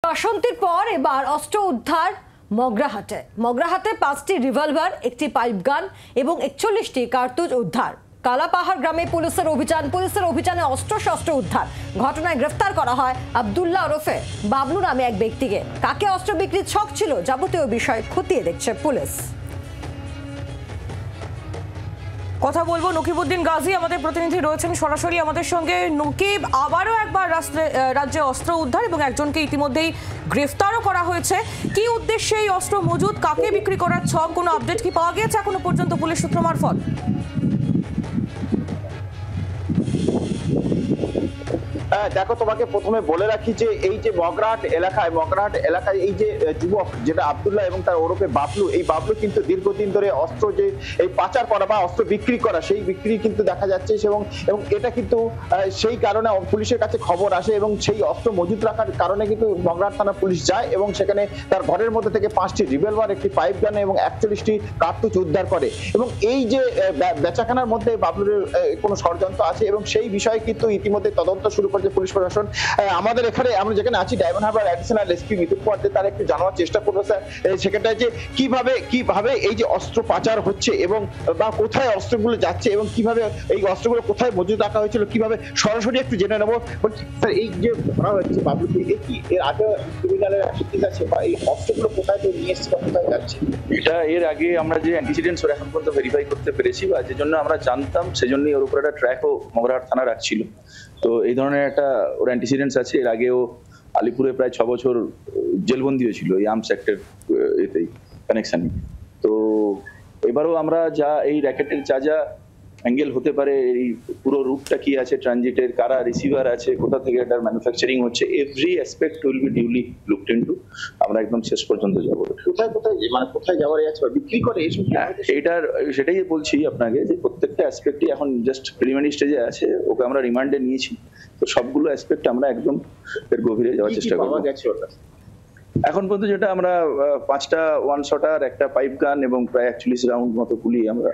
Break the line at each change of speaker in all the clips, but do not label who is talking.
বাসন্তীর পর এবার অস্ত্র উদ্ধার মগরাহাটে। মগরাহাটে 5টি রিভলভার, একটি পাইপ গান এবং 41টি কার্তুজ উদ্ধার। কালাপাহাড় গ্রামে পুলিশের অভিযানে অস্ত্র উদ্ধার। ঘটনায় গ্রেফতার করা হয় আব্দুল্লাহ ওরফে বাবলু নামে এক ব্যক্তিকে। কাকে অস্ত্র বিক্রির ছক ছিল, যাবতীয় বিষয় খতিয়ে দেখছে পুলিশ।
কথা বলবো নকিবউদ্দিন গাজী, আমাদের প্রতিনিধি রয়েছেন সরাসরি আমাদের সঙ্গে। নকিব, আবারও একবার রাজ্যে অস্ত্র উদ্ধার এবং একজনকে ইতিমধ্যেই গ্রেফতারও করা হয়েছে। কি উদ্দেশ্যে এই অস্ত্র মজুদ, কাকে বিক্রি করার ছক, কোনো আপডেট কি পাওয়া গিয়েছে এখনো পর্যন্ত পুলিশ সূত্র মারফত?
দেখো, তোমাকে প্রথমে বলে রাখি যে এই যে মগরাহাট এলাকায় এই যে যুবক যেটা আব্দুল্লাহ এবং তার ওরফে বাবলু, এই বাবলু কিন্তু দীর্ঘদিন ধরে অস্ত্র যে এই পাচার করা বা অস্ত্র বিক্রি করা, সেই বিক্রি কিন্তু দেখা যাচ্ছে এবং এটা কিন্তু সেই কারণে পুলিশের কাছে খবর আসে এবং সেই অস্ত্র মজুদ রাখার কারণে কিন্তু মগরাহাট থানা পুলিশ যায় এবং সেখানে তার ঘরের মধ্যে থেকে 5টি রিভলভার, একটি পাইপ গান এবং 41টি কার্তুজ উদ্ধার করে। এবং এই যে বেচাখানার মধ্যে বাবলুর কোনো ষড়যন্ত্র আছে এবং সেই বিষয়ে কিন্তু ইতিমধ্যে তদন্ত শুরু করেছে পুলিশ প্রশাসন। আমাদের এখানে আমরা যেখানে আছি diamond Harbour additional SP Mitul Kumar তার একটু জানার চেষ্টা করবো স্যার, সেখানটায় যে কিভাবে এই যে অস্ত্র পাচার হচ্ছে এবং বা কোথায় অস্ত্রগুলো যাচ্ছে এবং কিভাবে এই অস্ত্রগুলো কোথায় মজুদ রাখা হয়েছিল, কিভাবে সরাসরি একটু জেনে নেবো। স্যার, এই যে ধরা হচ্ছে বাবলুকে, এর আগে ক্রিমিনালের অ্যাক্টিভিটিস আছে বা এই অস্ত্রগুলো কোথায় নিয়ে এসছে বা কোথায় যাচ্ছে?
এটা এর আগে আমরা যে অ্যান্টিসিডেন্টস এখন পর্যন্ত ভেরিফাই করতে পেরেছি বা যে জন্য আমরা জানতাম, সেজন্যই ওর উপর একটা ট্র্যাকও মগরাহাট থানা রাখছিল। তো এই ধরনের একটা ওর অ্যান্টিসিডেন্টস আছে। এর আগেও আলিপুরে প্রায় 6 বছর জেলবন্দি হয়েছিল এই আর্মস অ্যাক্টের এতেই কানেকশন। তো এবারও আমরা যা এই র্যাকেটের যা অ্যাঙ্গেল হতে পারে, এই পুরো রুটটা কি আছে, ট্রানজিটের কারা রিসিভার আছে, কোথা থেকে এটার ম্যানুফ্যাকচারিং হচ্ছে, every aspect will be duly looked into. আমরা একদম শেষ পর্যন্ত যাবো।
কোথায় যাওয়ার আছে বা বিক্রি করে এইসব,
এইটার সেটাই বলছি আপনাকে যে প্রত্যেকটা অ্যাসপেক্টই এখন জাস্ট প্রিলিমিনারি স্টেজে আছে। ওকে আমরা রিমান্ডে নিয়েছি, তো সবগুলো অ্যাসপেক্ট আমরা একদম এর গভীরে যাওয়ার চেষ্টা করবো। এখন পর্যন্ত যেটা আমরা 5টা 1 শটার, একটা পাইপ গান এবং প্রায় 41 রাউন্ড মতো গুলি আমরা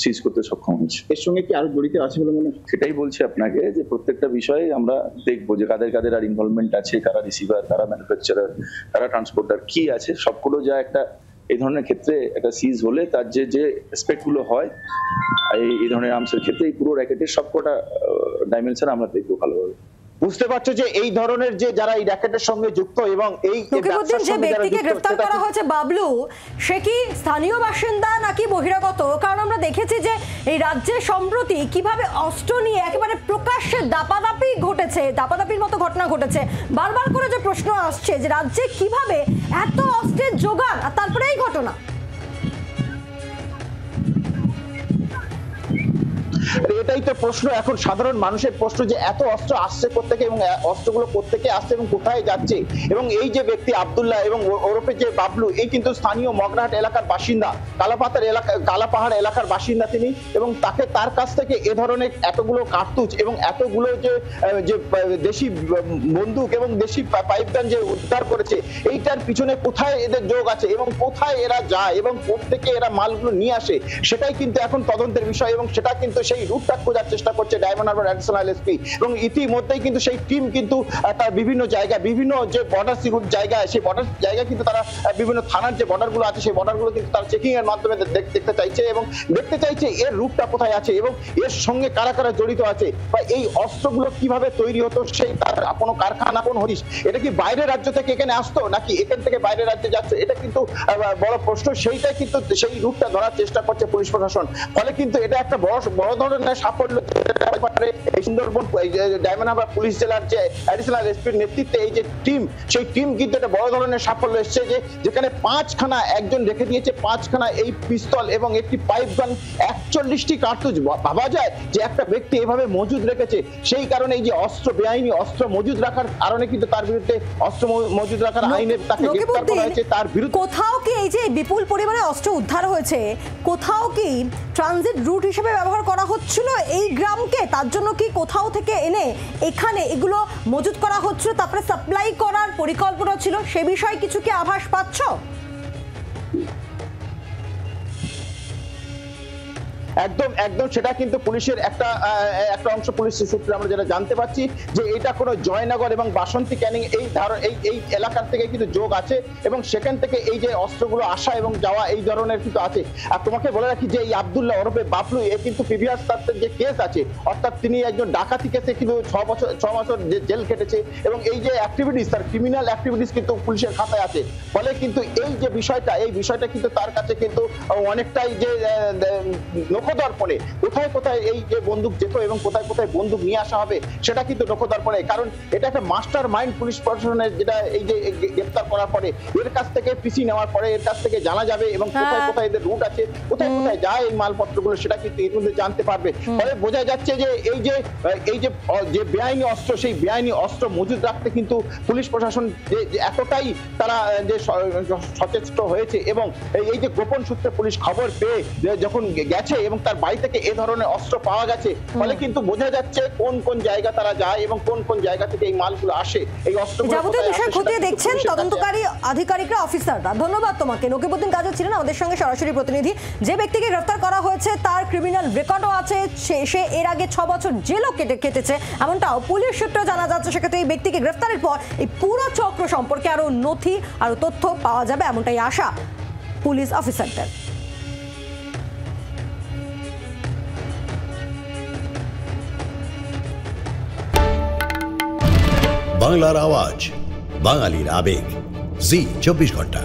সিজ করতে সক্ষম হয়েছি।
এর সঙ্গে কি আরো জড়িত আছে বলে মনে হয়?
সেটাই বলছি আপনাকে যে প্রত্যেকটা বিষয়ে আমরা দেখবো যে কাদের আর ইনভলভমেন্ট আছে, কারা রিসিভার, কারা ম্যানুফ্যাকচারার, কারা ট্রান্সপোর্টার কি আছে, সবগুলো যা একটা এই ধরনের ক্ষেত্রে একটা সিজ হলে তার যে অ্যাসপেক্ট গুলো হয় এই ধরনের আর্মসের ক্ষেত্রে এই পুরো র্যাকেটের সবকটা ডাইমেনশন আমরা দেখবো ভালোভাবে।
বুঝতে পারছো যে এই ধরনের যে যারা এই র্যাকেটের সঙ্গে যুক্ত এবং এই
যে ব্যক্তিকে গ্রেফতার করা হয়েছে বাবলু, সে কি স্থানীয় বাসিন্দা নাকি বহিরাগত? কারণ আমরা দেখেছি যে এই রাজ্যে সম্প্রতি কিভাবে অস্ত্র নিয়ে একেবারে প্রকাশ্যে দাপাদাপির মতো ঘটনা ঘটেছে। বারবার করে যে প্রশ্ন আসছে যে রাজ্যে কিভাবে এত অস্ত্রের জোগান, আর তারপরে এই ঘটনা।
এটাই তো প্রশ্ন এখন সাধারণ মানুষের প্রশ্ন যে এত অস্ত্র আসছে কোত্থেকে এবং অস্ত্রগুলো কোত্থেকে আসছে এবং কোথায় যাচ্ছে। এবং এই যে ব্যক্তি আব্দুল্লাহ এবং ওরফে যে বাবলু, এই কিন্তু স্থানীয় মগরাহাট এলাকার বাসিন্দা, কালাপাহাড় এলাকার বাসিন্দা তিনি। এবং তার কাছ থেকে এ ধরনের এতগুলো কার্তুজ এবং এতগুলো যে দেশি বন্দুক এবং দেশি পাইপ গান যে উদ্ধার করেছে, এইটার পিছনে কোথায় এদের যোগ আছে এবং কোথায় এরা যায় এবং কোত্থেকে এরা মালগুলো নিয়ে আসে, সেটাই কিন্তু এখন তদন্তের বিষয়। এবং সেটা কিন্তু সেই রুটটা খোঁজার চেষ্টা করছে ডায়মন্ড হারবার অ্যাডিশনাল এসপি। এবং ইতিমধ্যেই কিন্তু সেই টিম কিন্তু তার বিভিন্ন জায়গায়, বিভিন্ন যে বর্ডার সিকিউর জায়গায়, সেই বর্ডার জায়গায় কিন্তু তারা বিভিন্ন থানার যে বর্ডারগুলো আছে সেই বর্ডারগুলো কিন্তু তারা চেকিং এর মাধ্যমে দেখতে চাইছে এবং দেখতে চাইছে এর রুটটা কোথায় আছে এবং এর সঙ্গে কারা কারা জড়িত আছে বা এই অস্ত্রগুলো কিভাবে তৈরি হতো, সেই তার কোনো কারখানা, কোন হরিশ, এটা কি বাইরের রাজ্য থেকে এখানে আসতো নাকি এখান থেকে বাইরের রাজ্যে যাচ্ছে, এটা কিন্তু বড় প্রশ্ন। সেইটাই কিন্তু সেই রুটটা ধরার চেষ্টা করছে পুলিশ প্রশাসন। ফলে কিন্তু এটা একটা বড় ধরনের সাফল্য সুন্দরবন ডায়মন্ড হারবার পুলিশ জেলার যে অ্যাডিশনাল এসপির নেতৃত্বে এই যে টিম, সেই টিম কিন্তু একটা বড় ধরনের সাফল্য এসেছে যে যেখানে 5খানা একজন রেখে দিয়েছে, 5খানা এই পিস্তল এবং একটি পাইপ গান, 41টি কার্তুজ। ভাবা যায় যে একটা ব্যক্তি এভাবে মজুদ রেখেছে, সেই কারণে এই যে অস্ত্র, বেআইনি অস্ত্র মজুদ রাখার কারণে কিন্তু তার বিরুদ্ধে অস্ত্র মজুদ রাখার আইনে তাকে গ্রেফতার করা হয়েছে। তার বিরুদ্ধে
কোথাও কি এই যে বিপুল পরিমাণে অস্ত্র উদ্ধার হয়েছে, কোথাও কি ট্রানজিট রুট হিসেবে ব্যবহার করা হচ্ছিল এই গ্রামকে? তার জন্য কি কোথাও থেকে এনে এখানে এগুলো মজুত করা হচ্ছিল, তারপরে সাপ্লাই করার পরিকল্পনা ছিল, সে বিষয়ে কিছু কি আভাস পাচ্ছ?
একদম একদম সেটা কিন্তু পুলিশের একটা অংশ পুলিশের সূত্রে আমরা যেটা জানতে পারছি যে এটা কোনো জয়নগর এবং বাসন্তী ক্যানিং এই এলাকার থেকে কিন্তু যোগ আছে এবং সেখান থেকে এই যে অস্ত্রগুলো আসা এবং যাওয়া এই ধরনের কিন্তু আছে। আর তোমাকে বলে রাখি যে এই আব্দুল্লাহ ওরফে বাবলু এ কিন্তু প্রিভিয়াস তার যে কেস আছে, অর্থাৎ তিনি একজন ডাকাতি কেসে কিন্তু 6 বছর জেল কেটেছে এবং এই যে অ্যাক্টিভিটিস, তার ক্রিমিনাল অ্যাক্টিভিটিস কিন্তু পুলিশের খাতায় আছে। ফলে কিন্তু এই যে বিষয়টা কিন্তু তার কাছে কিন্তু অনেকটাই যে নখদর্পণে কোথায় কোথায় এই যে বন্দুক যেত এবং কোথায় কোথায় বন্দুক নিয়ে আসা হবে সেটা কিন্তু নখদর্পণে। কারণ এটা একটা মাস্টার মাইন্ড পুলিশ প্রশাসনের, যেটা এই যে গ্রেফতার করার পরে এর কাছ থেকে পিসি নেওয়ার পরে এর কাছ থেকে জানা যাবে এবং কোথায় কোথায় এদের রুট আছে, কোথায় কোথায় যায় এই মালপত্রগুলো সেটা কিন্তু এর মধ্যে জানতে পারবে। ফলে বোঝা যাচ্ছে যে এই যে বেআইনি অস্ত্র, সেই বেআইনি অস্ত্র মজুদ রাখতে কিন্তু পুলিশ প্রশাসন যে এতটাই তারা যে সচেষ্ট হয়েছে এবং এই যে গোপন সূত্রে পুলিশ খবর পেয়ে যখন গেছে এবং তার বাড়ি থেকে এ ধরনের অস্ত্র পাওয়া গেছে, ফলে কিন্তু বোঝা যাচ্ছে কোন কোন জায়গা তারা যায় এবং কোন কোন জায়গা থেকে এই মালগুলো আসে, এই অস্ত্রগুলো
যাবতীয় বিষয় খতিয়ে দেখছেন তদন্তকারী আধিকারিকরা, অফিসাররা। ধন্যবাদ তোমাকে। নকিবউদ্দিন গাজী ছিলেন আমাদের সঙ্গে সরাসরি প্রতিনিধি। যে ব্যক্তিকে গ্রেফতার করা হয়েছে তার ক্রিমিনাল রেকর্ডও আছে, সে এর আগে 6 বছর জেলও কেটেছে এমনটাও পুলিশ সূত্রে জানা যাচ্ছে। সেক্ষেত্রে এই ব্যক্তিকে গ্রেফতারের পর এই পুরো চক্র সম্পর্কে আরো নথি, আরো তথ্য পাওয়া যাবে এমনটাই আশা পুলিশ অফিসারদের।
বাংলার আওয়াজ, বাঙালির আবেগ, জি 24 ঘন্টা।